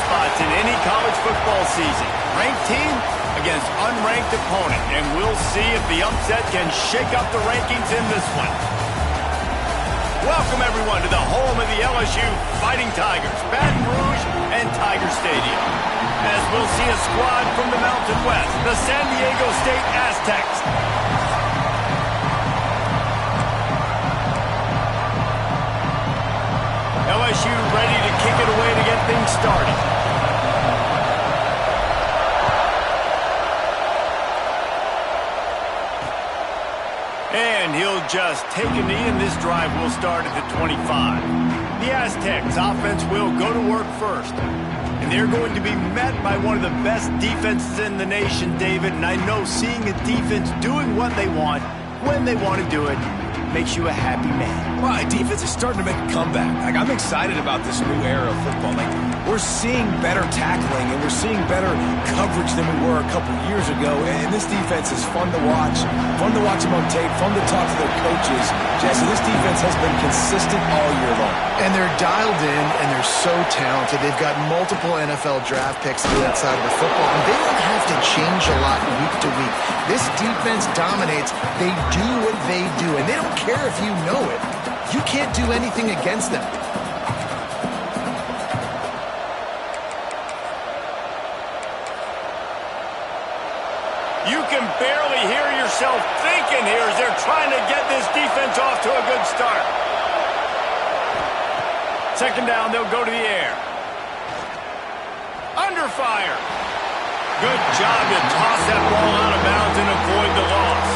spots in any college football season. Ranked team against unranked opponent, and we'll see if the upset can shake up the rankings in this one. Welcome, everyone, to the home of the LSU Fighting Tigers, Baton Rouge and Tiger Stadium. As we'll see a squad from the Mountain West, the San Diego State Aztecs. LSU ready to kick it away to get things started. And he'll just take a knee, and this drive will start at the 25. The Aztecs offense will go to work first. And they're going to be met by one of the best defenses in the nation, David. And I know seeing a defense doing what they want, when they want to do it, makes you a happy man. Well, defense is starting to make a comeback. I'm excited about this new era of football. We're seeing better tackling, and we're seeing better coverage than we were a couple years ago. And this defense is fun to watch them on tape, fun to talk to their coaches. Jesse, this defense has been consistent all year long. And they're dialed in, and they're so talented. They've got multiple NFL draft picks on that side of the football, and they don't have to change a lot week to week. This defense dominates. They do what they do, and they don't care if you know it. You can't do anything against them. You can barely hear yourself thinking here as they're trying to get this defense off to a good start. Second down, they'll go to the air. Under fire. Good job to toss that ball out of bounds and avoid the loss.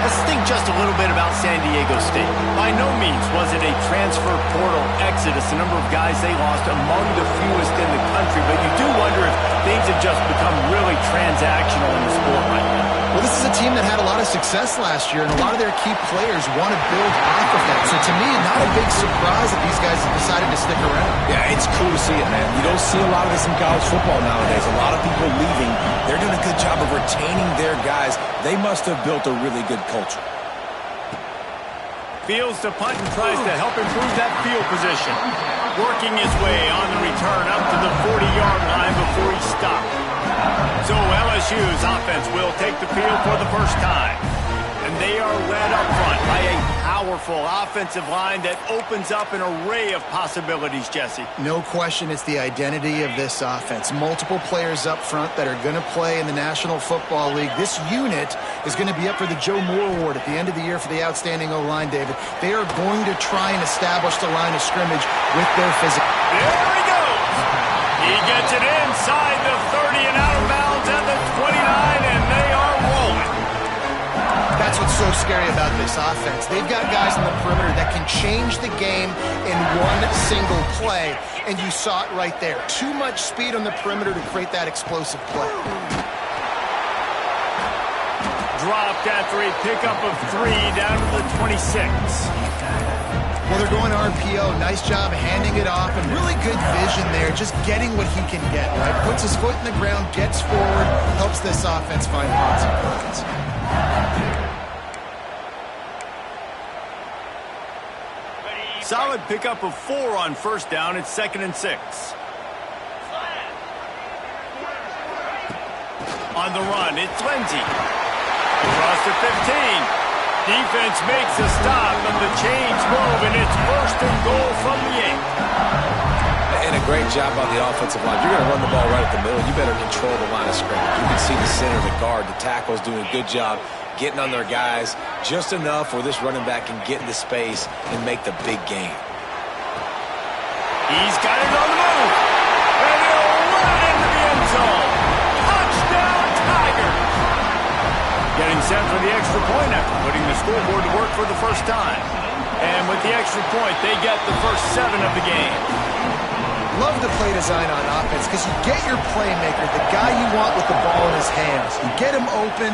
Let's think just a little bit about San Diego State. By no means was it a transfer portal exodus, the number of guys they lost among the fewest in the country, but you do wonder if things have just become really transactional in the sport right now. Well, this is a team that had a lot of success last year, and a lot of their key players want to build off of that. So to me, not a big surprise that these guys have decided to stick around. Yeah, it's cool to see it, man. You don't see a lot of this in college football nowadays. A lot of people leaving. They're doing a good job of retaining their guys. They must have built a really good culture. Fields to punt and tries to help improve that field position. Working his way on the return up to the 40-yard line before he stopped. So LSU's offense will take the field for the first time. And they are led up front by a powerful offensive line that opens up an array of possibilities, Jesse. No question it's the identity of this offense. Multiple players up front that are going to play in the National Football League. This unit is going to be up for the Joe Moore Award at the end of the year for the outstanding O-line, David. They are going to try and establish the line of scrimmage with their physical. There he goes. He gets it inside the 30 and out of bounds at the 29, and they are rolling. That's what's so scary about this offense. They've got guys in the perimeter that can change the game in one single play, and you saw it right there. Too much speed on the perimeter to create that explosive play. Dropped after a pickup of 3 down to the 26. Well, they're going RPO. Nice job handing it off, and really good vision there, just getting what he can get, right? Puts his foot in the ground, gets forward, helps this offense find positive points. Solid pickup of 4 on first down. It's 2nd and 6. On the run, it's Lindsey. Across to 15. Defense makes a stop, but the chains move, and it's 1st and goal from the 8. And a great job on the offensive line. You're going to run the ball right at the middle. You better control the line of scrimmage. You can see the center, the guard, the tackles doing a good job getting on their guys just enough where this running back can get into space and make the big game. He's got it on the move, and he'll run it into the end zone. Touchdown, Tigers! Getting set for the extra point after putting the scoreboard to work for the first time. And with the extra point, they get the first 7 of the game. Love the play design on offense because you get your playmaker, the guy you want with the ball in his hands. You get him open,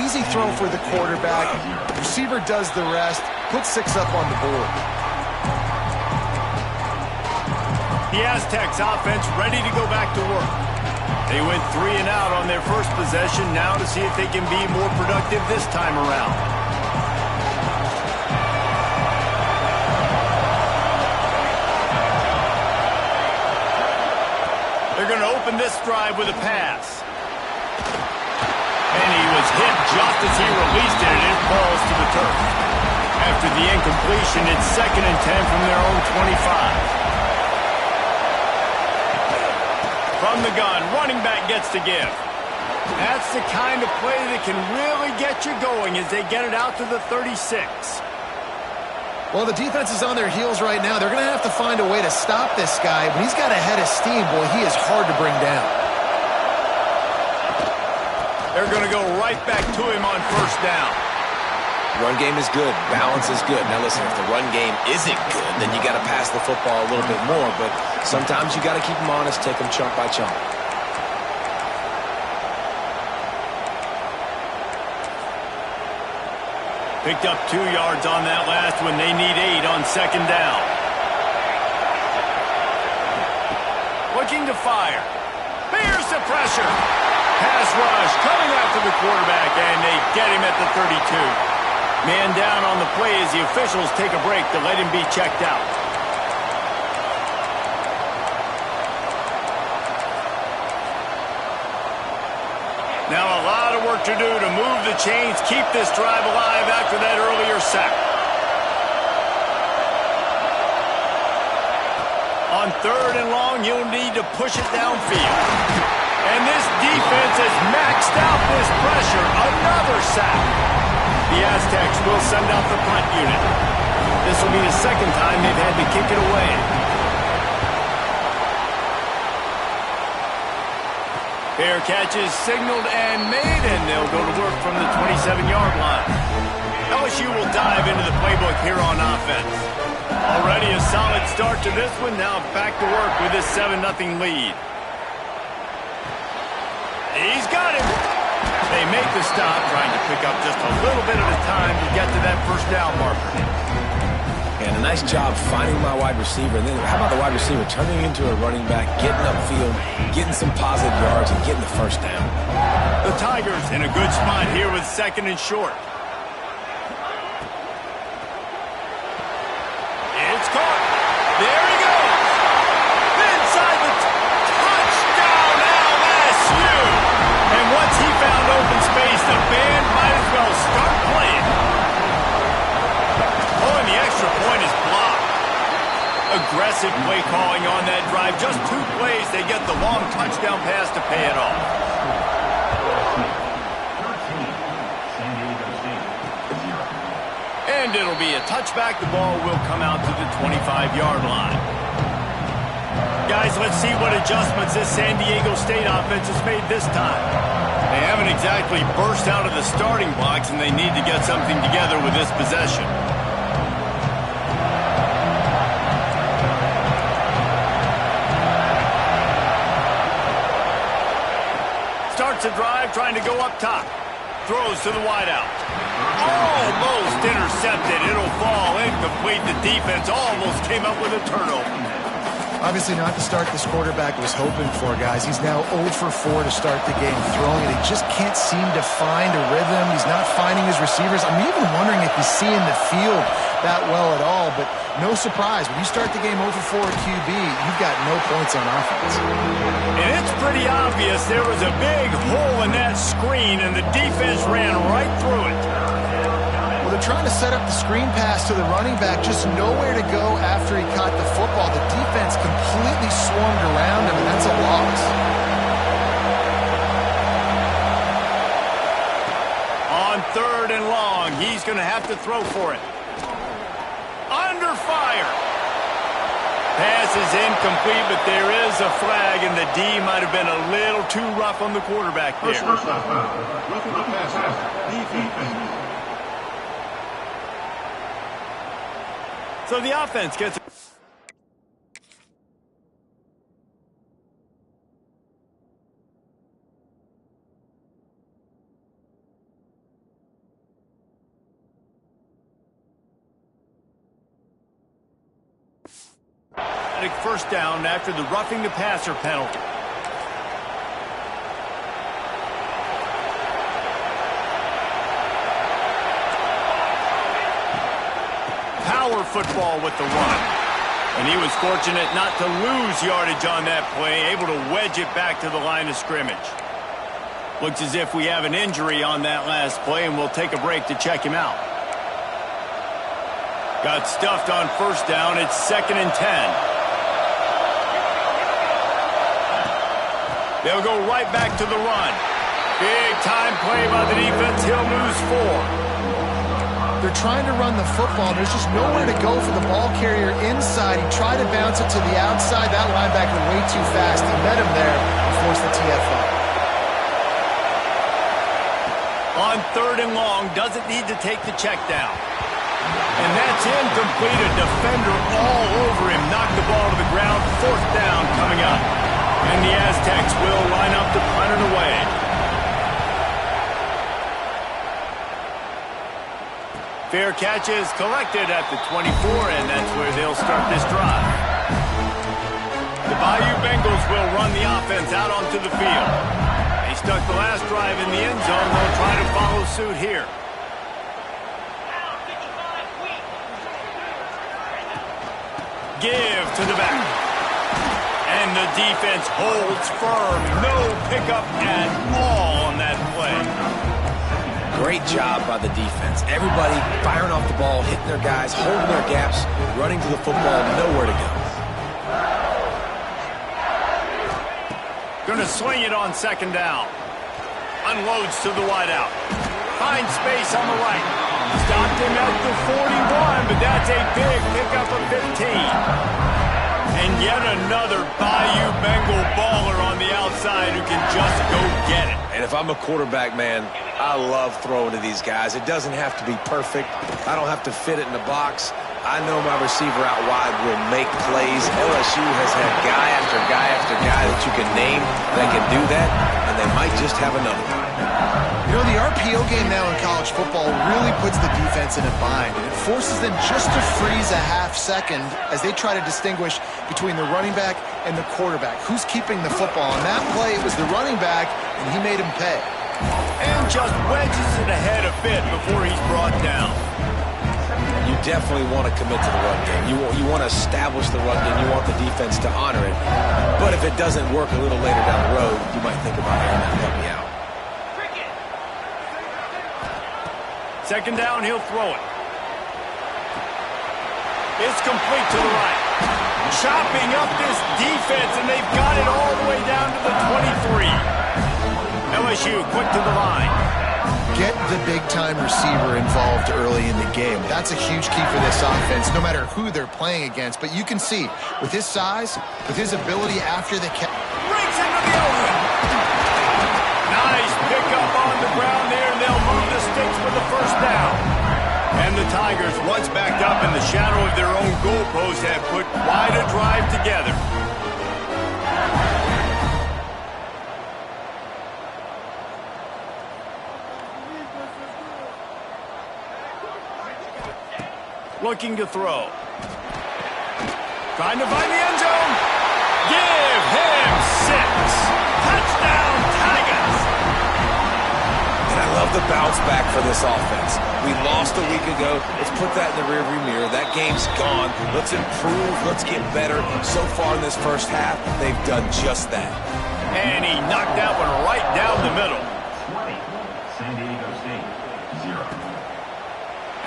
easy throw for the quarterback. The receiver does the rest, puts 6 up on the board. The Aztecs offense ready to go back to work. They went 3 and out on their first possession, now to see if they can be more productive this time around. They're They're going to open this drive with a pass. And he was hit just as he released it, and it falls to the turf. After the incompletion, it's 2nd and 10 from their own 25. From the gun, running back gets to give. That's the kind of play that can really get you going as they get it out to the 36. Well, the defense is on their heels right now. They're going to have to find a way to stop this guy. When he's got a head of steam, boy, he is hard to bring down. They're going to go right back to him on 1st down. Run game is good. Balance is good. Now, listen, if the run game isn't good, then you got to pass the football a little bit more. But sometimes you got to keep them honest, take them chunk by chunk. Picked up 2 yards on that last one. They need 8 on 2nd down. Looking to fire. Bears the pressure. Pass rush coming after the quarterback, and they get him at the 32. Man down on the play as the officials take a break to let him be checked out. Now a lot of work to do to move the chains, keep this drive alive after that earlier sack. On 3rd and long, you'll need to push it downfield. And this defense has maxed out this pressure. Another sack. The Aztecs will send out the punt unit. This will be the 2nd time they've had to kick it away. Fair catches signaled and made, and they'll go to work from the 27-yard line. LSU will dive into the playbook here on offense. Already a solid start to this one. Now back to work with this 7-0 lead. He's got him. They make the stop, trying to pick up just a little bit at a time to get to that 1st down marker. And a nice job finding my wide receiver. And then how about the wide receiver turning into a running back, getting upfield, getting some positive yards, and getting the 1st down. The Tigers in a good spot here with 2nd and short. It's caught. There he goes. Inside the touchdown, LSU. And once he found open space, the band might as well start playing. Oh, and the extra point is blocked. Aggressive play calling on that drive. Just 2 plays, they get the long touchdown pass to pay it off. And it'll be a touchback. The ball will come out to the 25-yard line. Guys, let's see what adjustments this San Diego State offense has made this time. They haven't exactly burst out of the starting blocks, and they need to get something together with this possession. Starts a drive, trying to go up top. Throws to the wideout. Almost intercepted. It'll fall incomplete. The defense almost came up with a turnover. Obviously not the start this quarterback was hoping for, guys. He's now 0 for 4 to start the game throwing it. He just can't seem to find a rhythm. He's not finding his receivers. I'm even wondering if he's seeing the field that well at all, but no surprise. When you start the game 0 for 4 at QB, you've got no points on offense. And it's pretty obvious there was a big hole in that screen, and the defense ran right through it. Well, they're trying to set up the screen pass to the running back, just nowhere to go after he caught the football. The defense completely swarmed around him, and that's a loss. On 3rd and long, he's going to have to throw for it. Under fire. Pass is incomplete, but there is a flag, and the D might have been a little too rough on the quarterback there. So the offense gets... First down after the roughing the passer penalty. Power football with the run. And he was fortunate not to lose yardage on that play, able to wedge it back to the line of scrimmage. Looks as if we have an injury on that last play, and we'll take a break to check him out. Got stuffed on first down. It's 2nd and 10. They'll go right back to the run. Big time play by the defense. He'll lose 4. They're trying to run the football. There's just nowhere to go for the ball carrier inside. He tried to bounce it to the outside. That linebacker way too fast. He met him there and forced the TFL. On 3rd and long, doesn't need to take the check down. And that's incomplete. A defender all over him. Knocked the ball to the ground. 4th down coming up. And the Aztecs will line up to punt it away. Fair catch is collected at the 24, and that's where they'll start this drive. The Bayou Bengals will run the offense out onto the field. They stuck the last drive in the end zone. They'll try to follow suit here. Give to the back. And the defense holds firm. No pickup at all on that play. Great job by the defense. Everybody firing off the ball, hitting their guys, holding their gaps, running to the football, nowhere to go. Going to swing it on 2nd down. Unloads to the wideout. Finds space on the right. Stopped him at the 41, but that's a big pickup of 15. And yet another Bayou Bengal baller on the outside who can just go get it. And if I'm a quarterback, man, I love throwing to these guys. It doesn't have to be perfect. I don't have to fit it in the box. I know my receiver out wide will make plays. LSU has had guy after guy after guy that you can name that can do that, and they might just have another one. You know, the RPO game now in college football really puts the defense in a bind, and it forces them just to freeze a half second as they try to distinguish between the running back and the quarterback. Who's keeping the football? On that play, it was the running back, and he made him pay. And just wedges it ahead a bit before he's brought down. You definitely want to commit to the run game. You want to establish the run game. You want the defense to honor it. But if it doesn't work a little later down the road, you might think about airing that puppy out. 2nd down, he'll throw it. It's complete to the right. Chopping up this defense, and they've got it all the way down to the 23. LSU quick to the line. Get the big-time receiver involved early in the game. That's a huge key for this offense, no matter who they're playing against. But you can see, with his size, with his ability after the catch. Breaks into the open. Nice pickup on the ground there, and they'll move the sticks for the 1st down. And the Tigers, once backed up in the shadow of their own goalpost, have put quite a drive together. Looking to throw. Trying to find the end zone. Give him 6. Touchdown, Tigers. And I love the bounce back for this offense. We lost a week ago. Let's put that in the rearview mirror. That game's gone. Let's improve. Let's get better. So far in this first half, they've done just that. And he knocked that one right down the middle.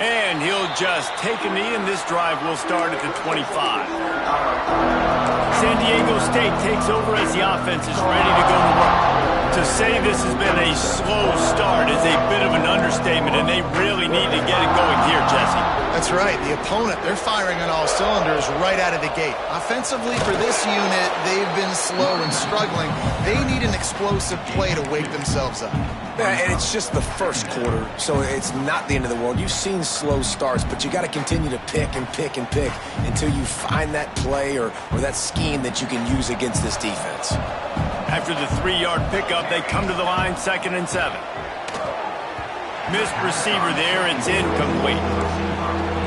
And he'll just take a knee, and this drive will start at the 25. San Diego State takes over as the offense is ready to go to work. To say this has been a slow start is a bit of an understatement, and they really need to get it going here, Jesse. That's right. The opponent, they're firing on all cylinders right out of the gate. Offensively, for this unit, they've been slow and struggling. They need an explosive play to wake themselves up. Yeah, and it's just the first quarter, so it's not the end of the world. You've seen slow starts, but you got to continue to pick and pick and pick until you find that play or that scheme that you can use against this defense. After the 3-yard pickup, they come to the line, 2nd and 7. Missed receiver there, it's incomplete.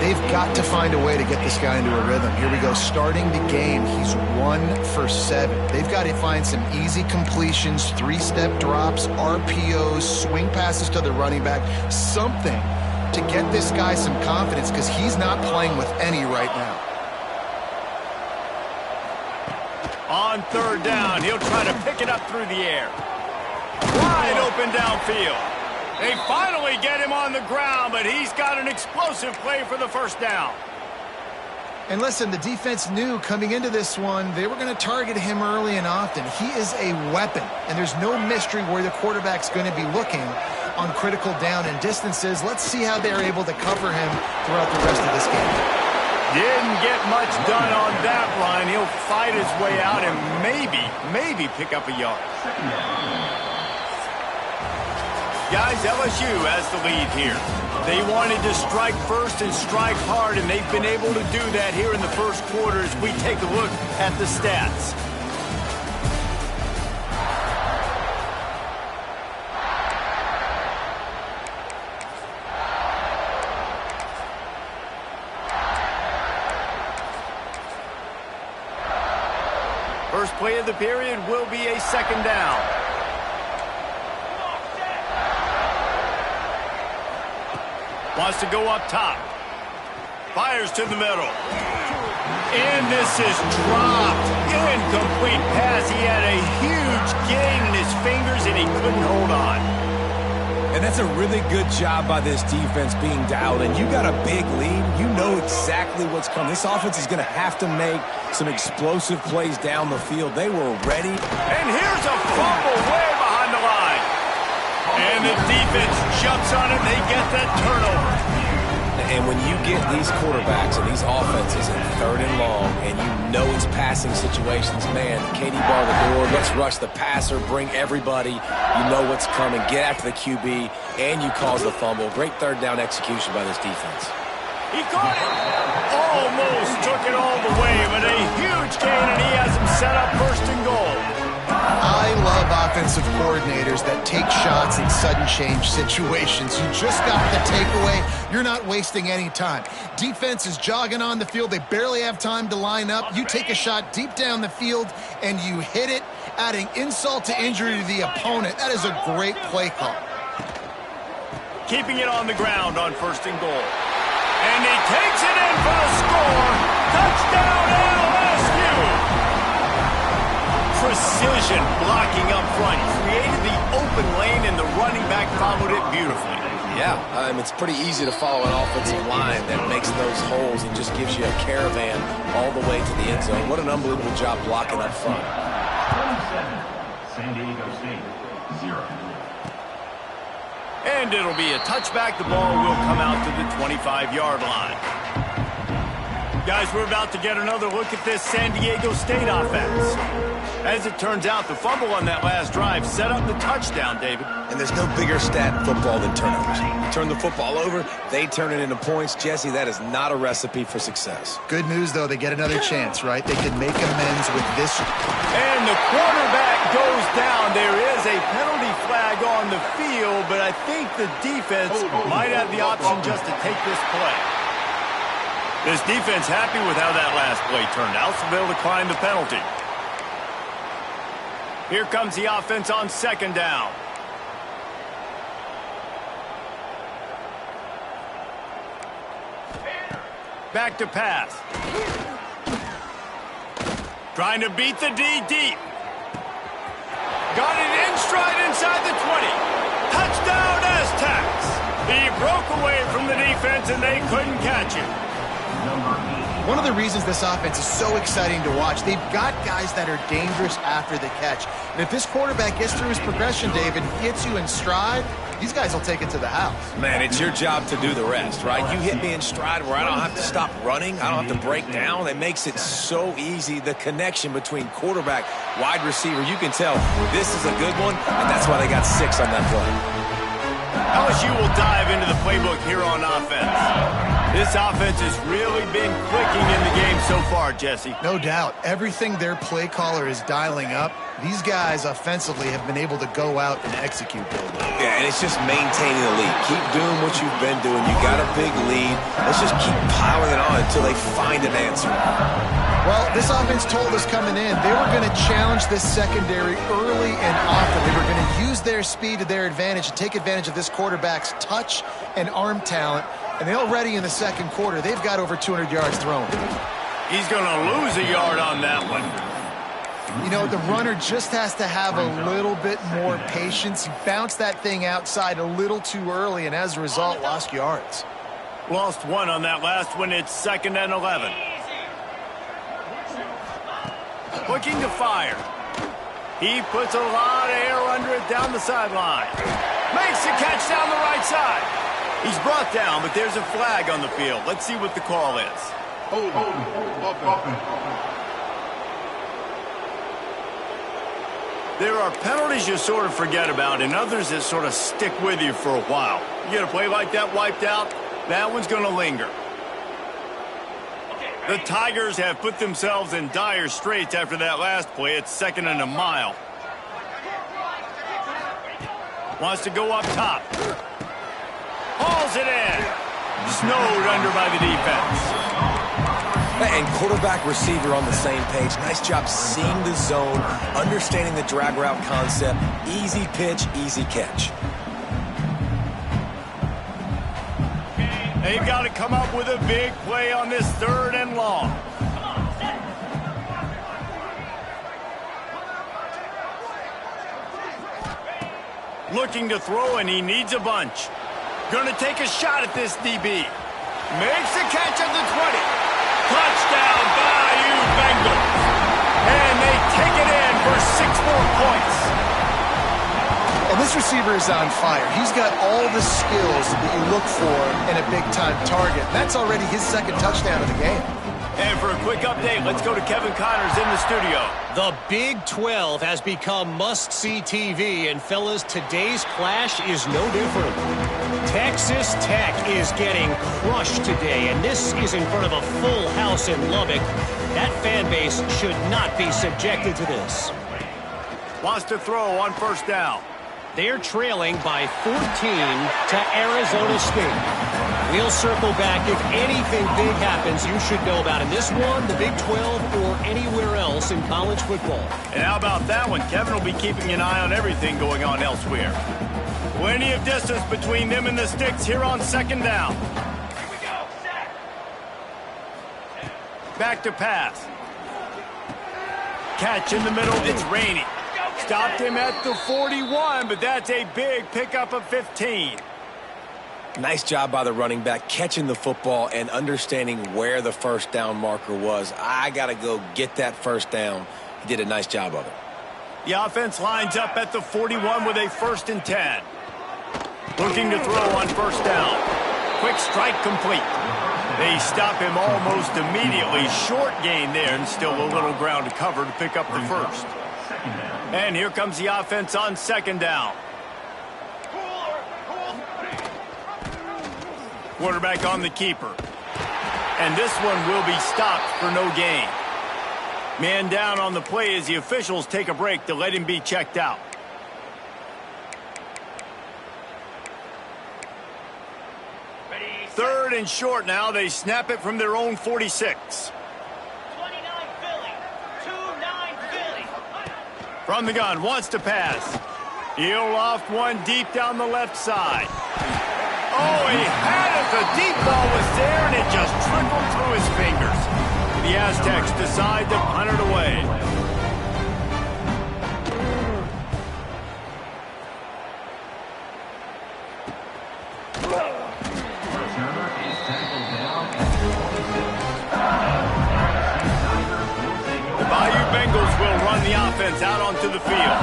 They've got to find a way to get this guy into a rhythm. Here we go, starting the game. He's 1 for 7. They've got to find some easy completions, 3-step drops, RPOs, swing passes to the running back, something to get this guy some confidence because he's not playing with any right now. On third down, he'll try to pick it up through the air. Wide open downfield. They finally get him on the ground, but he's got an explosive play for the first down. And listen, the defense knew coming into this one, they were going to target him early and often. He is a weapon, and there's no mystery where the quarterback's going to be looking on critical down and distances. Let's see how they're able to cover him throughout the rest of this game. Didn't get much done on that run. He'll fight his way out and maybe pick up a yard. Guys, LSU has the lead here. They wanted to strike first and strike hard, and they've been able to do that here in the first quarter as we take a look at the stats. First play of the period will be a second down. Wants to go up top. Fires to the middle. And this is dropped. Incomplete pass. He had a huge gain in his fingers, and he couldn't hold on. And that's a really good job by this defense being dialed in. You got a big lead. You know exactly what's coming. This offense is going to have to make some explosive plays down the field. They were ready. And here's a fumble way behind the line. And the defense jumps on it. They get that turnover. And when you get these quarterbacks and these offenses in third and long, and you know it's passing situations, man, Katie bar the door, let's rush the passer, bring everybody. You know what's coming. Get after the QB, and you cause the fumble. Great third down execution by this defense. He caught it. Almost took it all the way, but a huge gain, and he has him set up first and goal. I love offensive coordinators that take shots in sudden change situations. You just got the takeaway. You're not wasting any time. Defense is jogging on the field. They barely have time to line up. You take a shot deep down the field, and you hit it, adding insult to injury to the opponent. That is a great play call. Keeping it on the ground on first and goal. And he takes it in for the score. Touchdown, LSU! Precision blocking up front. Created the open lane, and the running back followed it beautifully. Yeah, it's pretty easy to follow an offensive line that makes those holes and just gives you a caravan all the way to the end zone. What an unbelievable job blocking up front. 27, San Diego State, 0. And it'll be a touchback. The ball will come out to the 25-yard line. Guys, we're about to get another look at this San Diego State offense. As it turns out, the fumble on that last drive set up the touchdown, David. And there's no bigger stat in football than turnovers. You turn the football over, they turn it into points. Jesse, that is not a recipe for success. Good news, though, they get another chance, right? They can make amends with this. And the quarterback goes down. There is a penalty flag on the field, but I think the defense might have the option just to take this play. This defense happy with how that last play turned out, so they'll decline the penalty. Here comes the offense on second down. Back to pass. Trying to beat the D deep. Got it in stride inside the 20. Touchdown, Aztecs. He broke away from the defense, and they couldn't catch him. One of the reasons this offense is so exciting to watch, they've got guys that are dangerous after the catch. And if this quarterback gets through his progression, David, gets you in stride, these guys will take it to the house. Man, it's your job to do the rest, right? You hit me in stride where I don't have to stop running. I don't have to break down. It makes it so easy. The connection between quarterback, wide receiver, you can tell this is a good one, and that's why they got 6 on that play. LSU will dive into the playbook here on offense. This offense has really been clicking in the game so far, Jesse. No doubt. Everything their play caller is dialing up, these guys offensively have been able to go out and execute. Yeah, and it's just maintaining the lead. Keep doing what you've been doing. You got a big lead. Let's just keep piling it on until they find an answer. Well, this offense told us coming in they were going to challenge this secondary early and often. They were going to use their speed to their advantage and take advantage of this quarterback's touch and arm talent. And they already in the second quarter, they've got over 200 yards thrown. He's going to lose a yard on that one. You know, the runner just has to have a little bit more patience. He bounced that thing outside a little too early, and as a result, lost yards. Lost one on that last one. It's 2nd and 11. Looking to fire. He puts a lot of air under it down the sideline. Makes the catch down the right side. He's brought down, but there's a flag on the field. Let's see what the call is. There are penalties you sort of forget about and others that sort of stick with you for a while. You get a play like that wiped out, that one's going to linger. The Tigers have put themselves in dire straits after that last play. It's 2nd and a mile. Wants to go up top. Hauls it in. Snowed under by the defense. And quarterback receiver on the same page. Nice job seeing the zone, understanding the drag route concept. Easy pitch, easy catch. They've got to come up with a big play on this 3rd and long. Looking to throw, and he needs a bunch. Going to take a shot at this DB. Makes the catch at the 20. Touchdown, Bayou Bengals. And they take it in for 6 more points. And this receiver is on fire. He's got all the skills that you look for in a big-time target. That's already his 2nd touchdown of the game. And for a quick update, let's go to Kevin Connors in the studio. The Big 12 has become must-see TV, and fellas, today's clash is no different. Texas Tech is getting crushed today, and this is in front of a full house in Lubbock. That fan base should not be subjected to this. Wants to throw on 1st down. They're trailing by 14 to Arizona State. We'll circle back. If anything big happens, you should know about in this one, the Big 12, or anywhere else in college football. And how about that one? Kevin will be keeping an eye on everything going on elsewhere. Plenty of distance between them and the sticks here on 2nd down. Here we go. Back to pass. Catch in the middle. It's raining. Stopped him at the 41, but that's a big pickup of 15. Nice job by the running back, catching the football and understanding where the 1st down marker was. I got to go get that 1st down. He did a nice job of it. The offense lines up at the 41 with a 1st and 10. Looking to throw on 1st down. Quick strike complete. They stop him almost immediately. Short gain there, and still a little ground to cover to pick up the 1st. And here comes the offense on 2nd down. Quarterback on the keeper. And this one will be stopped for no gain. Man down on the play as the officials take a break to let him be checked out. Ready, 3rd and short now. They snap it from their own 46. 29 Philly. 2-9 Philly. From the gun, wants to pass. He'll loft one deep down the left side. Oh, he had it. The deep ball was there, and it just trickled through his fingers. The Aztecs decide to punt it away. Returner is tackled down at 26. The Bayou Bengals will run the offense out onto the field.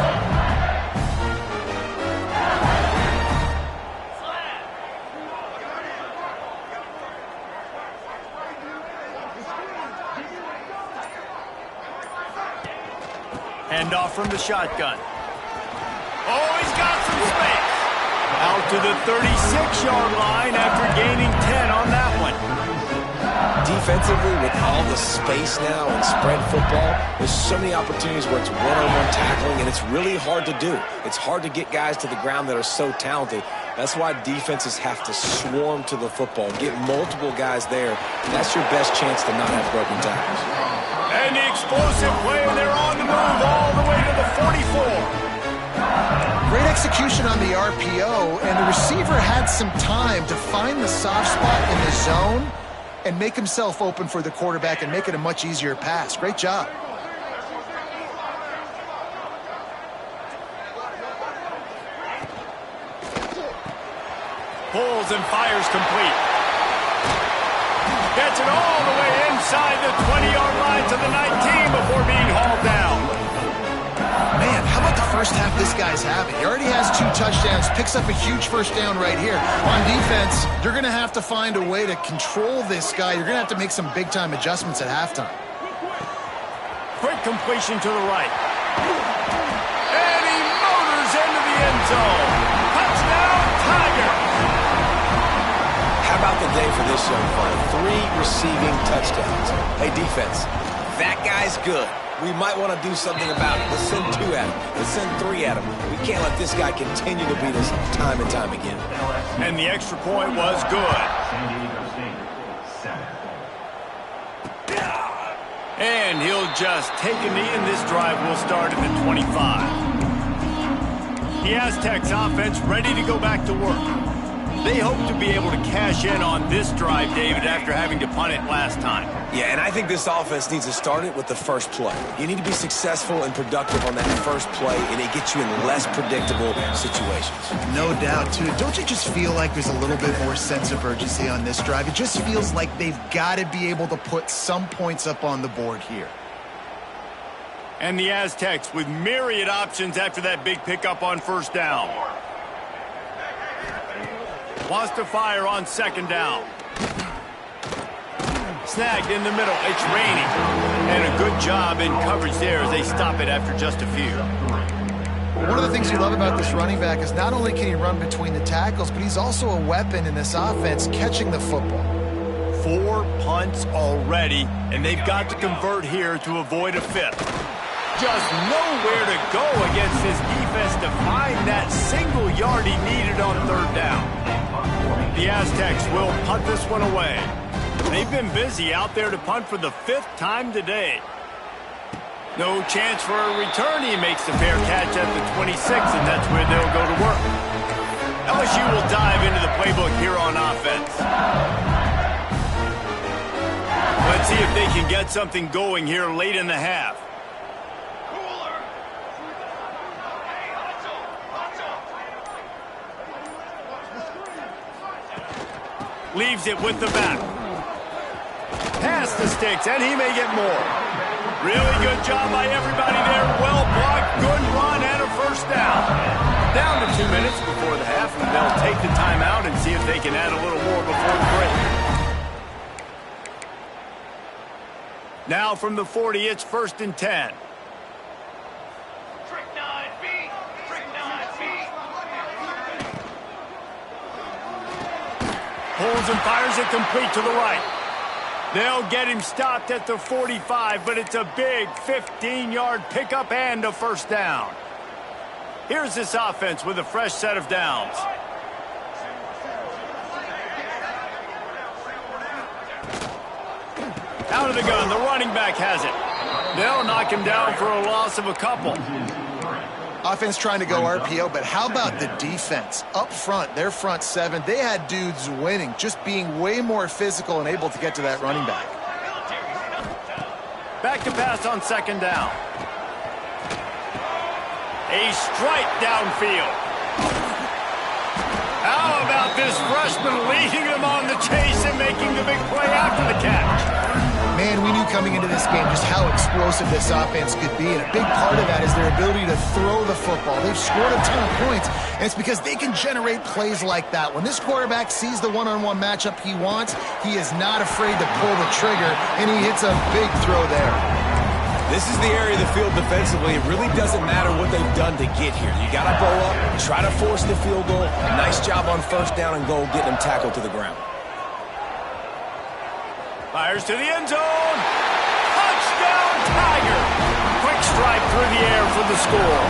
Handoff from the shotgun. Oh, he's got some space. Out to the 36-yard line after gaining 10 on that one. Defensively, with all the space now and spread football, there's so many opportunities where it's one-on-one tackling, and it's really hard to do. It's hard to get guys to the ground that are so talented. That's why defenses have to swarm to the football, get multiple guys there. That's your best chance to not have broken tackles. And the explosive play, and they're on the move all the way to the 44. Great execution on the RPO, and the receiver had some time to find the soft spot in the zone and make himself open for the quarterback and make it a much easier pass. Great job. Pulls and fires complete. Gets it all the way inside the 20-yard line to the 19 before being hauled down. Man, how about the first half this guy's having? He already has 2 touchdowns, picks up a huge first down right here. On defense, you're going to have to find a way to control this guy. You're going to have to make some big-time adjustments at halftime. Quick completion to the right. And he motors into the end zone. Touchdown, Tiger! How about the day for this young fella? 3 receiving touchdowns. Hey, defense, that guy's good. We might want to do something about it. Let's send 2 at him. Let's send 3 at him. We can't let this guy continue to beat us time and time again. And the extra point was good. San Diego State, 7. And he'll just take a knee, and this drive will start at the 25. The Aztecs offense ready to go back to work. They hope to be able to cash in on this drive, David, after having to punt it last time. Yeah, and I think this offense needs to start it with the first play. You need to be successful and productive on that first play, and it gets you in less predictable situations. No doubt, too. Don't you just feel like there's a little bit more sense of urgency on this drive? It just feels like they've got to be able to put some points up on the board here. And the Aztecs with myriad options after that big pickup on first down. Wants to fire on second down. Snagged in the middle. It's raining. And a good job in coverage there as they stop it after just a few. One of the things you love about this running back is not only can he run between the tackles, but he's also a weapon in this offense catching the football. 4 punts already, and they've got to convert here to avoid a 5th. Just nowhere to go against this defense to find that single yard he needed on third down. The Aztecs will punt this one away. They've been busy out there to punt for the 5th time today. No chance for a return. He makes the fair catch at the 26, and that's where they'll go to work. LSU will dive into the playbook here on offense. Let's see if they can get something going here late in the half. Leaves it with the back. Past the sticks, and he may get more. Really good job by everybody there. Well blocked, good run, and a first down. Down to 2 minutes before the half, and they'll take the timeout and see if they can add a little more before the break. Now from the 40, it's 1st and 10. Pulls and fires it complete to the right. They'll get him stopped at the 45, but it's a big 15-yard pickup and a first down. Here's this offense with a fresh set of downs. Out of the gun, the running back has it. They'll knock him down for a loss of a couple. Offense trying to go RPO, but how about the defense? Up front, their front 7, they had dudes winning, just being way more physical and able to get to that running back. Back to pass on second down. A strike downfield. How about this freshman leading them on the chase and making the big play after the catch? Man, we knew coming into this game just how explosive this offense could be, and a big part of that is their ability to throw the football. They've scored a ton of points, and it's because they can generate plays like that. When this quarterback sees the one-on-one matchup he wants, he is not afraid to pull the trigger, and he hits a big throw there. This is the area of the field defensively. It really doesn't matter what they've done to get here. You got to blow up, try to force the field goal. Nice job on first down and goal, getting them tackled to the ground. Fires to the end zone. Touchdown, Tiger. Quick strike through the air for the score.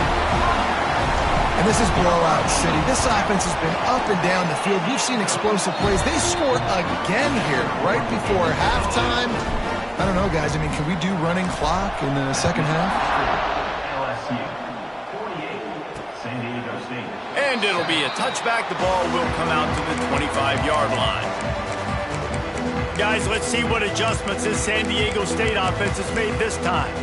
And this is blowout city. This offense has been up and down the field. We've seen explosive plays. They scored again here right before halftime. I don't know, guys. I mean, can we do running clock in the second half? LSU, 48, San Diego State. And it'll be a touchback. The ball will come out to the 25-yard line. Guys, let's see what adjustments this San Diego State offense has made this time.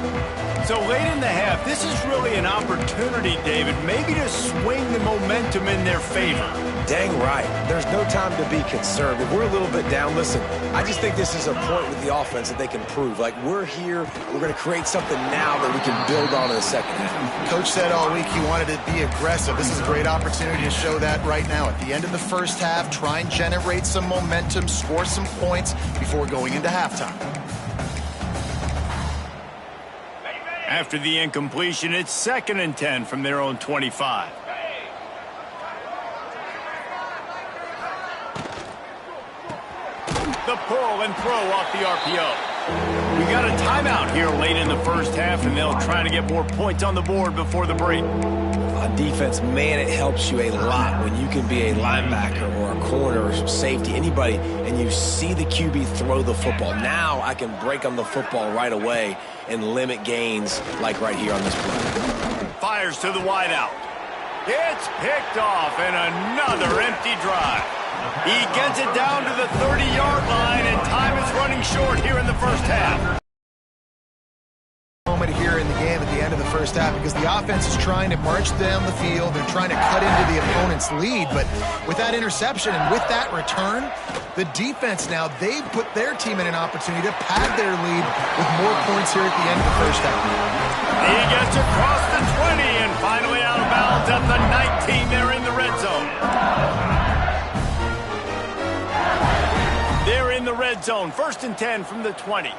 So late in the half, this is really an opportunity, David, maybe to swing the momentum in their favor. Dang right. There's no time to be concerned. If we're a little bit down, listen, I just think this is a point with the offense that they can prove. Like, we're here, we're going to create something now that we can build on in the second half. Coach said all week he wanted to be aggressive. This is a great opportunity to show that right now. At the end of the first half, try and generate some momentum, score some points before going into halftime. After the incompletion, it's 2nd and 10 from their own 25. The pull and throw off the RPO. We got a timeout here late in the first half, and they'll try to get more points on the board before the break. On defense, man, it helps you a lot when you can be a linebacker or a corner or safety, anybody, and you see the QB throw the football. Now I can break on the football right away and limit gains like right here on this play. Fires to the wideout. It's picked off, and another empty drive. He gets it down to the 30-yard line, and time is running short here in the first half. Moment here in the game at the end of the first half because the offense is trying to march down the field. They're trying to cut into the opponent's lead, but with that interception and with that return, the defense now, they've put their team in an opportunity to pad their lead with more points here at the end of the first half. He gets across the 20 and finally out of bounds at the 19 there in the red zone. They're in the red zone, 1st and 10 from the 20.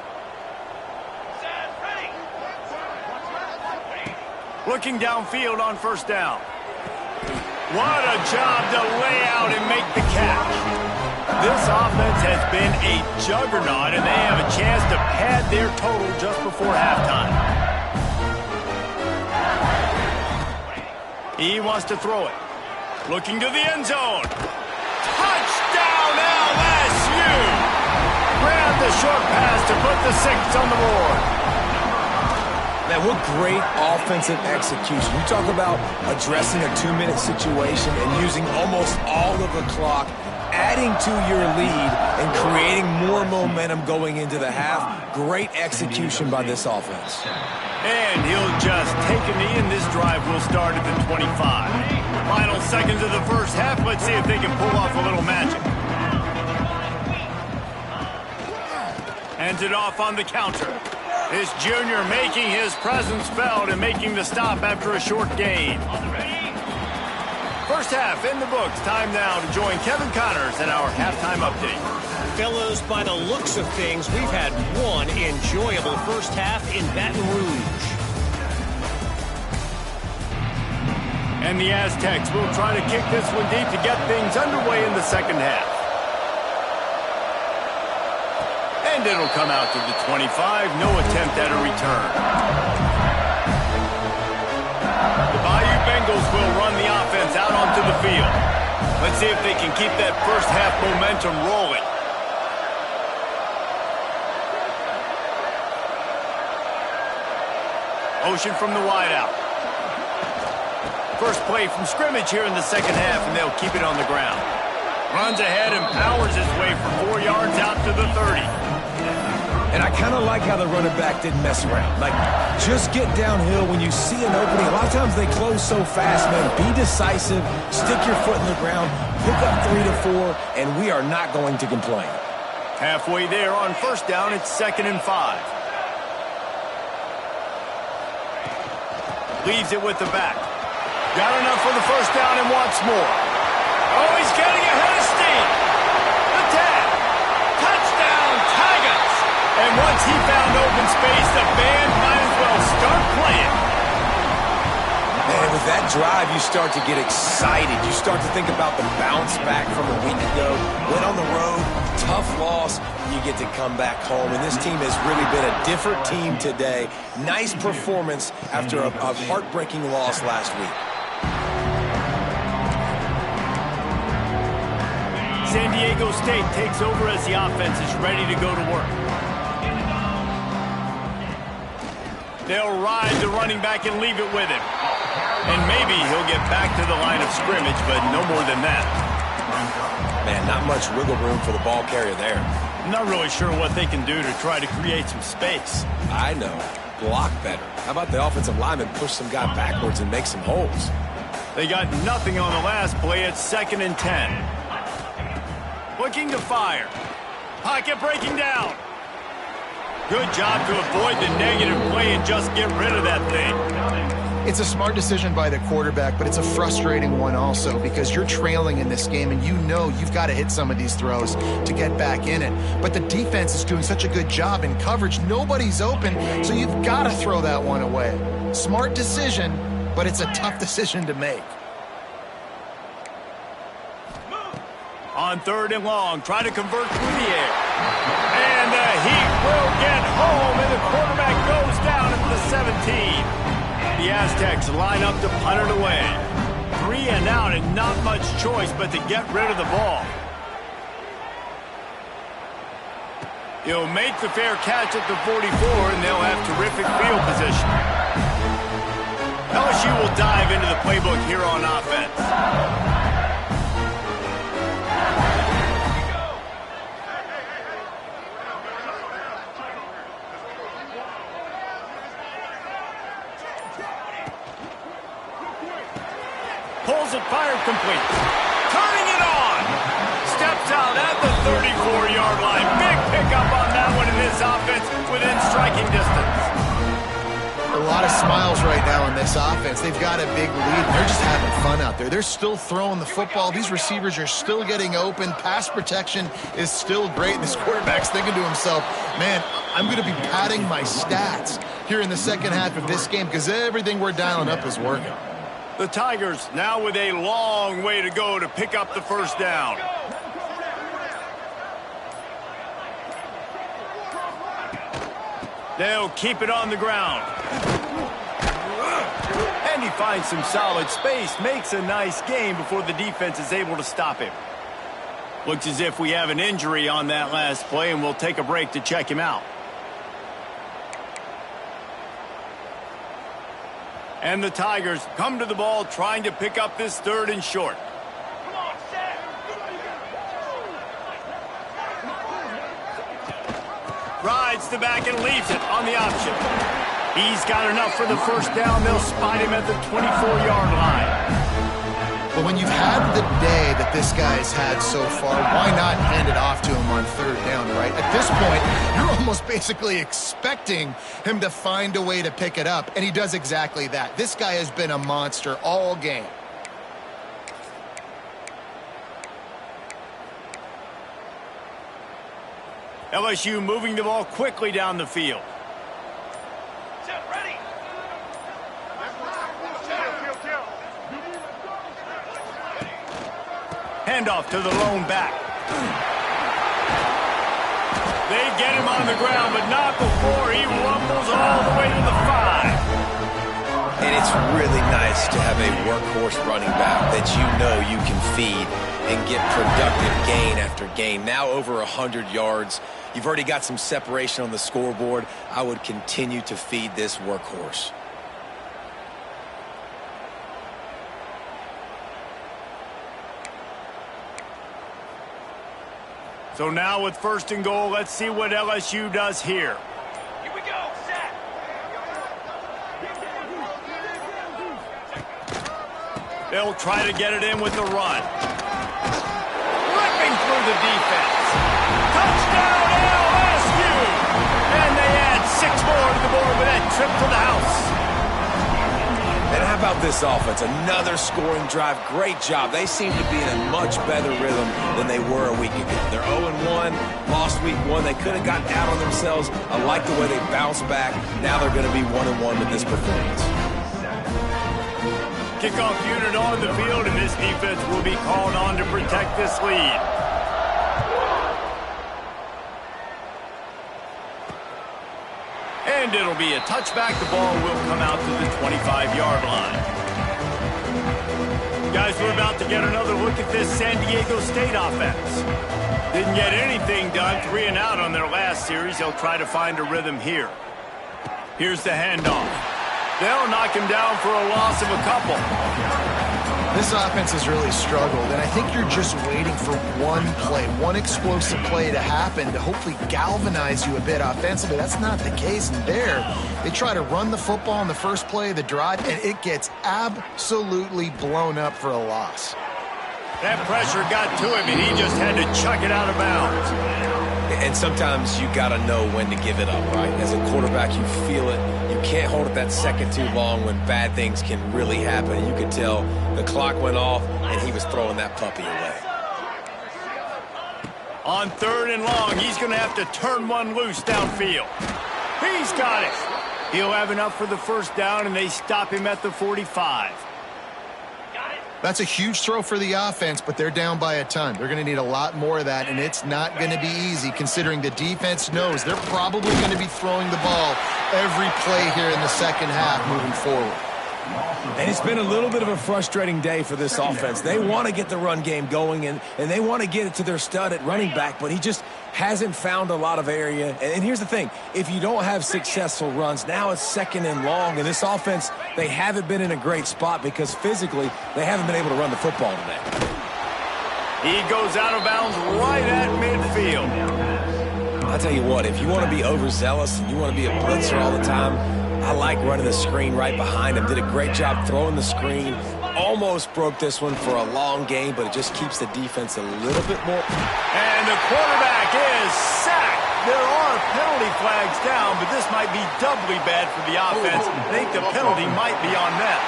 Looking downfield on 1st down. What a job to lay out and make the catch. This offense has been a juggernaut, and they have a chance to pad their total just before halftime. He wants to throw it. Looking to the end zone. Touchdown, LSU! Grab the short pass to put the 6 on the board. Man, what great offensive execution. You talk about addressing a 2-minute situation and using almost all of the clock, adding to your lead and creating more momentum going into the half. Great execution by this offense. And he'll just take a knee, and this drive will start at the 25. Final seconds of the first half. Let's see if they can pull off a little magic. Hands it off on the counter. This junior making his presence felt and making the stop after a short gain. First half in the books. Time now to join Kevin Connors in our halftime update. Fellas, by the looks of things, we've had one enjoyable first half in Baton Rouge. And the Aztecs will try to kick this one deep to get things underway in the second half. And it'll come out to the 25. No attempt at a return. The Bayou Bengals will run the offense out onto the field. Let's see if they can keep that first half momentum rolling. Motion from the wideout. First play from scrimmage here in the second half, and they'll keep it on the ground. Runs ahead and powers his way for 4 yards out to the 30. And I kind of like how the running back didn't mess around. Like, just get downhill when you see an opening. A lot of times they close so fast, man. Be decisive, stick your foot in the ground, pick up 3 to 4, and we are not going to complain. Halfway there on 1st down, it's 2nd and 5. Leaves it with the back. Got enough for the 1st down and wants more. Oh, he's getting ahead of steam. The tag. Touchdown, Tigers. And once he found open space, the band might as well start playing. Man, with that drive, you start to get excited. You start to think about the bounce back from a week ago. Went on the road, tough loss, and you get to come back home. And this team has really been a different team today. Nice performance after a heartbreaking loss last week. San Diego State takes over as the offense is ready to go to work. They'll ride the running back and leave it with him. And maybe he'll get back to the line of scrimmage, but no more than that. Man, not much wiggle room for the ball carrier there. I'm not really sure what they can do to try to create some space. I know. Block better. How about the offensive lineman push some guy backwards and make some holes? They got nothing on the last play. It's 2nd and 10. Looking to fire. Pocket breaking down. Good job to avoid the negative play and just get rid of that thing. It's a smart decision by the quarterback, but it's a frustrating one also because you're trailing in this game and you know you've got to hit some of these throws to get back in it. But the defense is doing such a good job in coverage. Nobody's open, so you've got to throw that one away. Smart decision, but it's a tough decision to make. On 3rd and long, try to convert through the air. And the Heat will get home, and the quarterback goes down at the 17. The Aztecs line up to punt it away. 3 and out and not much choice but to get rid of the ball. He'll make the fair catch at the 44, and they'll have terrific field position. LSU will dive into the playbook here on offense. Pulls it, fired, complete. Turning it on. Steps out at the 34-yard line. Big pickup on that one in this offense within striking distance. A lot of smiles right now in this offense. They've got a big lead. They're just having fun out there. They're still throwing the football. These receivers are still getting open. Pass protection is still great. And this quarterback's thinking to himself, man, I'm going to be padding my stats here in the second half of this game because everything we're dialing up is working. The Tigers now with a long way to go to pick up the first down. They'll keep it on the ground. And he finds some solid space, makes a nice gain before the defense is able to stop him. Looks as if we have an injury on that last play, and we'll take a break to check him out. And the Tigers come to the ball trying to pick up this 3rd and short. Come on, set. Rides the back and leaves it on the option. He's got enough for the first down. They'll spot him at the 24-yard line. But when you've had the day that this guy's had so far, why not hand it off to him on 3rd down, right? At this point, you're almost basically expecting him to find a way to pick it up, and he does exactly that. This guy has been a monster all game. LSU moving the ball quickly down the field. Set, ready. Handoff to the lone back. They get him on the ground, but not before he rumbles all the way to the 5. And it's really nice to have a workhorse running back that you know you can feed and get productive gain after gain. Now over 100 yards. You've already got some separation on the scoreboard. I would continue to feed this workhorse. So now with 1st and goal, let's see what LSU does here. Here we go, set. They'll try to get it in with the run. Ripping through the defense. Touchdown LSU! And they add 6 more to the board with that trip to the house. And how about this offense? Another scoring drive. Great job. They seem to be in a much better rhythm than they were a week ago. They're 0-1, lost week 1. They could have gotten out on themselves. I like the way they bounced back. Now they're going to be 1-1 with this performance. Kickoff unit on the field, and this defense will be called on to protect this lead. And it'll be a touchback. The ball will come out to the 25-yard line. Guys, we're about to get another look at this San Diego State offense. Didn't get anything done, 3 and out on their last series. They'll try to find a rhythm here. Here's the handoff. They'll knock him down for a loss of a couple. This offense has really struggled, and I think you're just waiting for one play, one explosive play to happen to hopefully galvanize you a bit offensively. That's not the case. And there, they try to run the football in the first play of the drive, and it gets absolutely blown up for a loss. That pressure got to him, and he just had to chuck it out of bounds. And sometimes you got to know when to give it up, right? As a quarterback, you feel it. You can't hold it that second too long when bad things can really happen. You could tell the clock went off, and he was throwing that puppy away. On 3rd and long, he's going to have to turn one loose downfield. He's got it. He'll have enough for the first down, and they stop him at the 45. That's a huge throw for the offense, but they're down by a ton. They're going to need a lot more of that, and it's not going to be easy considering the defense knows they're probably going to be throwing the ball every play here in the second half moving forward. And it's been a little bit of a frustrating day for this offense. They want to get the run game going, and they want to get it to their stud at running back, but he just hasn't found a lot of area. And here's the thing. If you don't have successful runs, now it's 2nd and long, and this offense, they haven't been in a great spot because physically they haven't been able to run the football today. He goes out of bounds right at midfield. I'll tell you what, if you want to be overzealous and you want to be a blitzer all the time, I like running the screen right behind him. Did a great job throwing the screen. Almost broke this one for a long game, but it just keeps the defense a little bit more. And the quarterback is sacked. There are penalty flags down, but this might be doubly bad for the offense. I think the penalty might be on them.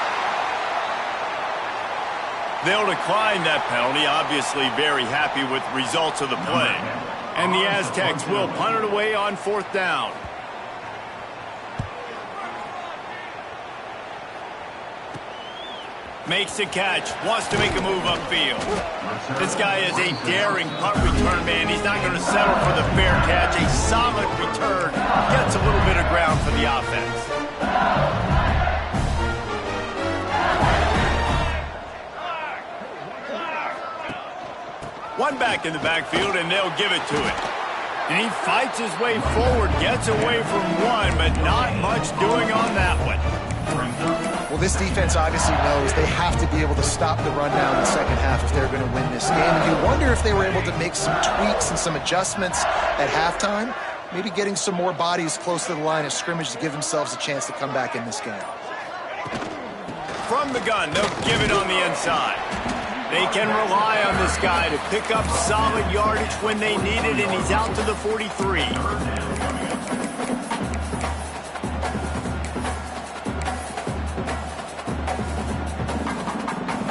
They'll decline that penalty, obviously very happy with the results of the play. And the Aztecs will punt it away on 4th down. Makes the catch, wants to make a move upfield. This guy is a daring punt return man. He's not going to settle for the fair catch. A solid return. Gets a little bit of ground for the offense. One back in the backfield, and they'll give it to him. And he fights his way forward, gets away from one, but not much doing on that one. Well, this defense obviously knows they have to be able to stop the run down in the second half if they're going to win this game. And you wonder if they were able to make some tweaks and some adjustments at halftime, maybe getting some more bodies close to the line of scrimmage to give themselves a chance to come back in this game. From the gun, they'll give it on the inside. They can rely on this guy to pick up solid yardage when they need it, and he's out to the 43.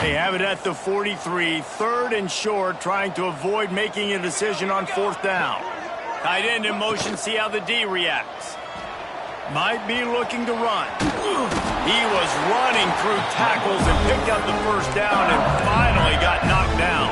They have it at the 43, 3rd and short, trying to avoid making a decision on 4th down. Tight end in motion, see how the D reacts. Might be looking to run. He was running through tackles and picked up the first down and finally got knocked down.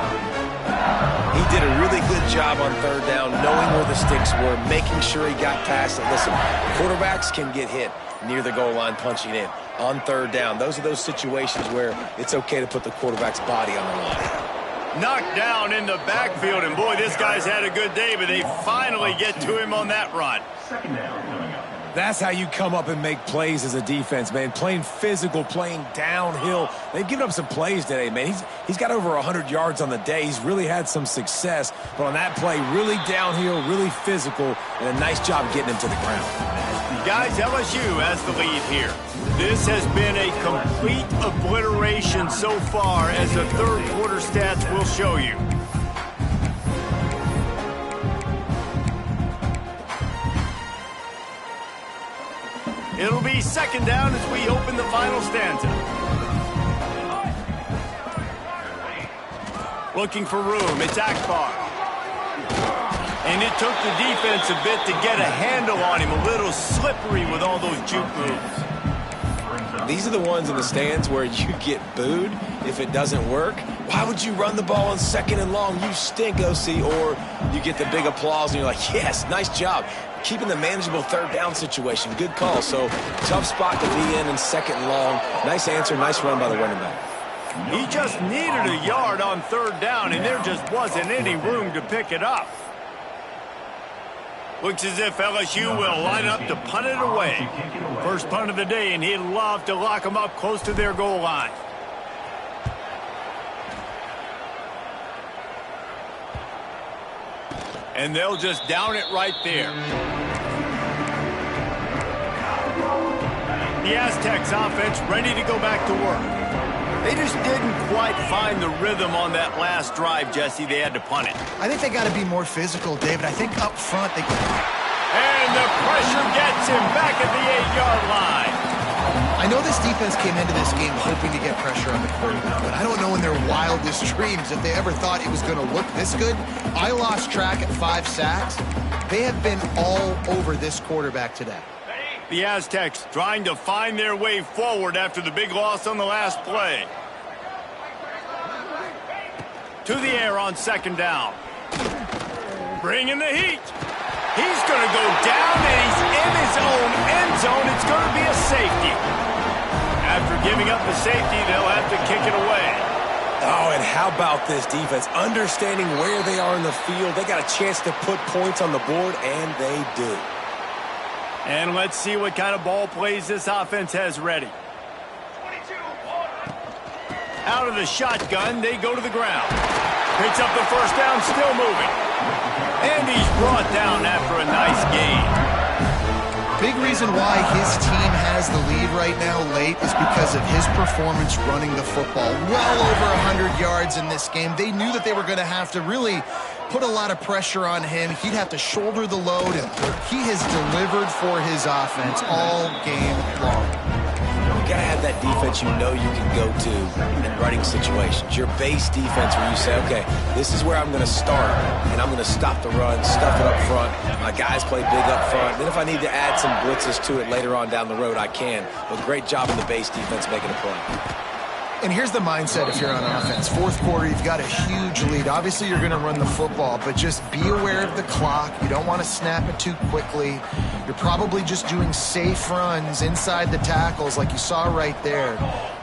He did a really good job on 3rd down, knowing where the sticks were, making sure he got past it. Listen, quarterbacks can get hit near the goal line punching in. On 3rd down, those are those situations where it's okay to put the quarterback's body on the line. Knocked down in the backfield, and boy, this guy's had a good day, but they finally get to him on that run. 2nd down coming up. That's how you come up and make plays as a defense, man. Playing physical, playing downhill. They've given up some plays today, man. He's got over 100 yards on the day. He's really had some success. But on that play, really downhill, really physical, and a nice job getting him to the ground. Guys, LSU has the lead here. This has been a complete obliteration so far, as the 3rd quarter stats will show you. It'll be 2nd down as we open the final stanza. Looking for room, it's Akbar. And it took the defense a bit to get a handle on him, a little slippery with all those juke moves. These are the ones in the stands where you get booed if it doesn't work. Why would you run the ball on 2nd and long? You stink, OC. Or you get the big applause and you're like, yes, nice job. Keeping the manageable 3rd down situation. Good call. So tough spot to be in 2nd and long. Nice answer, nice run by the running back. He just needed a yard on 3rd down, and there just wasn't any room to pick it up. Looks as if LSU will line up to punt it away. First punt of the day, and he'd love to lock them up close to their goal line. And they'll just down it right there. The Aztecs offense ready to go back to work. They just didn't quite find the rhythm on that last drive, Jesse. They had to punt it. I think they got to be more physical, David. I think up front they... And the pressure gets him back at the 8-yard line. I know this defense came into this game hoping to get pressure on the quarterback, but I don't know in their wildest dreams if they ever thought it was going to look this good. I lost track at 5 sacks. They have been all over this quarterback today. The Aztecs trying to find their way forward after the big loss on the last play. To the air on 2nd down. Bringing the heat. He's going to go down, and he's in his own end zone. It's going to be a safety. After giving up the safety, they'll have to kick it away. Oh, and how about this defense? Understanding where they are in the field. They got a chance to put points on the board, and they do. And let's see what kind of ball plays this offense has ready. 22, Out of the shotgun, they go to the ground. Picks up the 1st down, still moving. And he's brought down after a nice gain. Big reason why his team has the lead right now late is because of his performance running the football. Well over 100 yards in this game. They knew that they were going to have to really put a lot of pressure on him. He'd have to shoulder the load, and he has delivered for his offense all game long. You gotta have that defense you know you can go to in running situations. Your base defense where you say, okay, this is where I'm gonna start, and I'm gonna stop the run, stuff it up front. My guys play big up front. Then if I need to add some blitzes to it later on down the road, I can. But great job in the base defense making a play. And here's the mindset if you're on offense. 4th quarter, you've got a huge lead. Obviously, you're going to run the football, but just be aware of the clock. You don't want to snap it too quickly. You're probably just doing safe runs inside the tackles like you saw right there.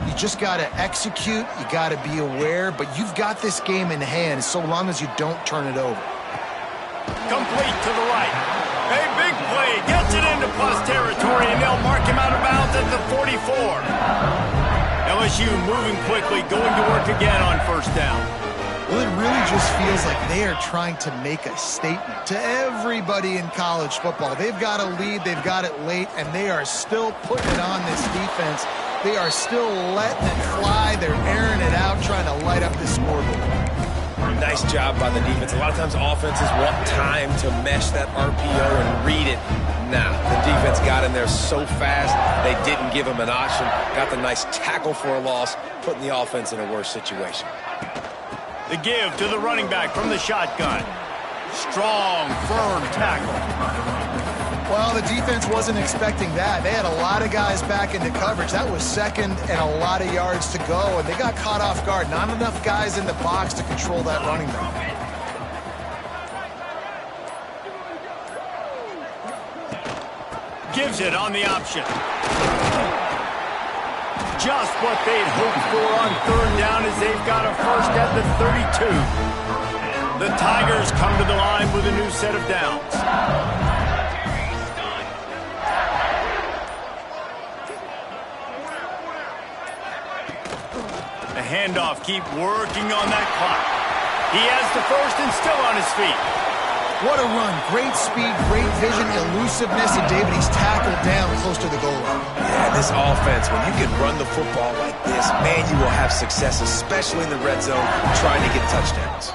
You just got to execute. You got to be aware, but you've got this game in hand so long as you don't turn it over. Complete to the right. A big play gets it into plus territory, and they'll mark him out of bounds at the 44. LSU moving quickly, going to work again on 1st down. Well, it really just feels like they are trying to make a statement to everybody in college football. They've got a lead, they've got it late, and they are still putting it on this defense. They are still letting it fly. They're airing it out, trying to light up the scoreboard. Nice job by the defense. A lot of times offenses want time to mesh that RPO and read it. Nah, the defense got in there so fast, they didn't give him an option. Got the nice tackle for a loss, putting the offense in a worse situation. The give to the running back from the shotgun. Strong, firm tackle. Well, the defense wasn't expecting that. They had a lot of guys back into coverage. That was 2nd and a lot of yards to go, and they got caught off guard. Not enough guys in the box to control that running back. Gives it on the option. Just what they'd hoped for on 3rd down as they've got a 1st at the 32. The Tigers come to the line with a new set of downs. The handoff, keep working on that clock. He has the 1st and still on his feet. What a run. Great speed, great vision, elusiveness, and David, he's tackled down close to the goal line. Yeah, this offense, when you can run the football like this, man, you will have success, especially in the red zone, trying to get touchdowns.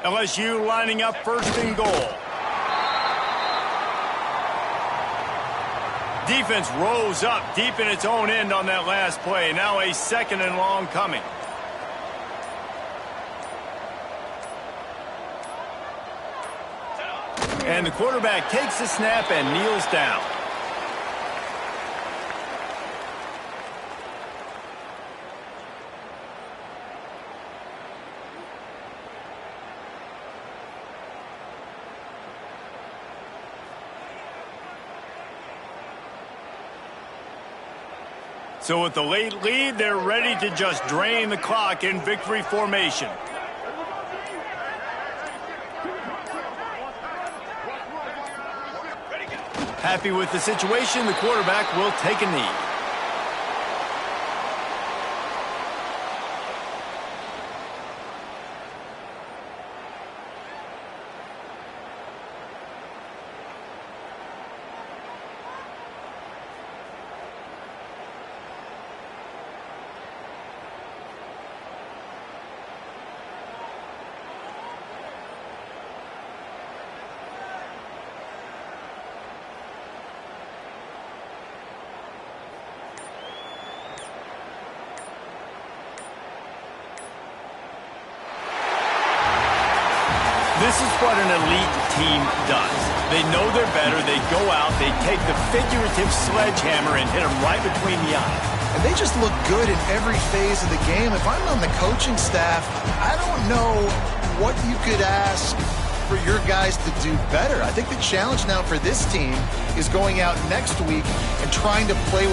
LSU lining up 1st and goal. Defense rose up deep in its own end on that last play. Now a 2nd and long coming. And the quarterback takes the snap and kneels down. So with the late lead, they're ready to just drain the clock in victory formation. Happy with the situation, the quarterback will take a knee. This is what an elite team does. They know they're better. They go out, they take the figurative sledgehammer and hit them right between the eyes. And they just look good in every phase of the game. If I'm on the coaching staff, I don't know what you could ask for your guys to do better. I think the challenge now for this team is going out next week and trying to play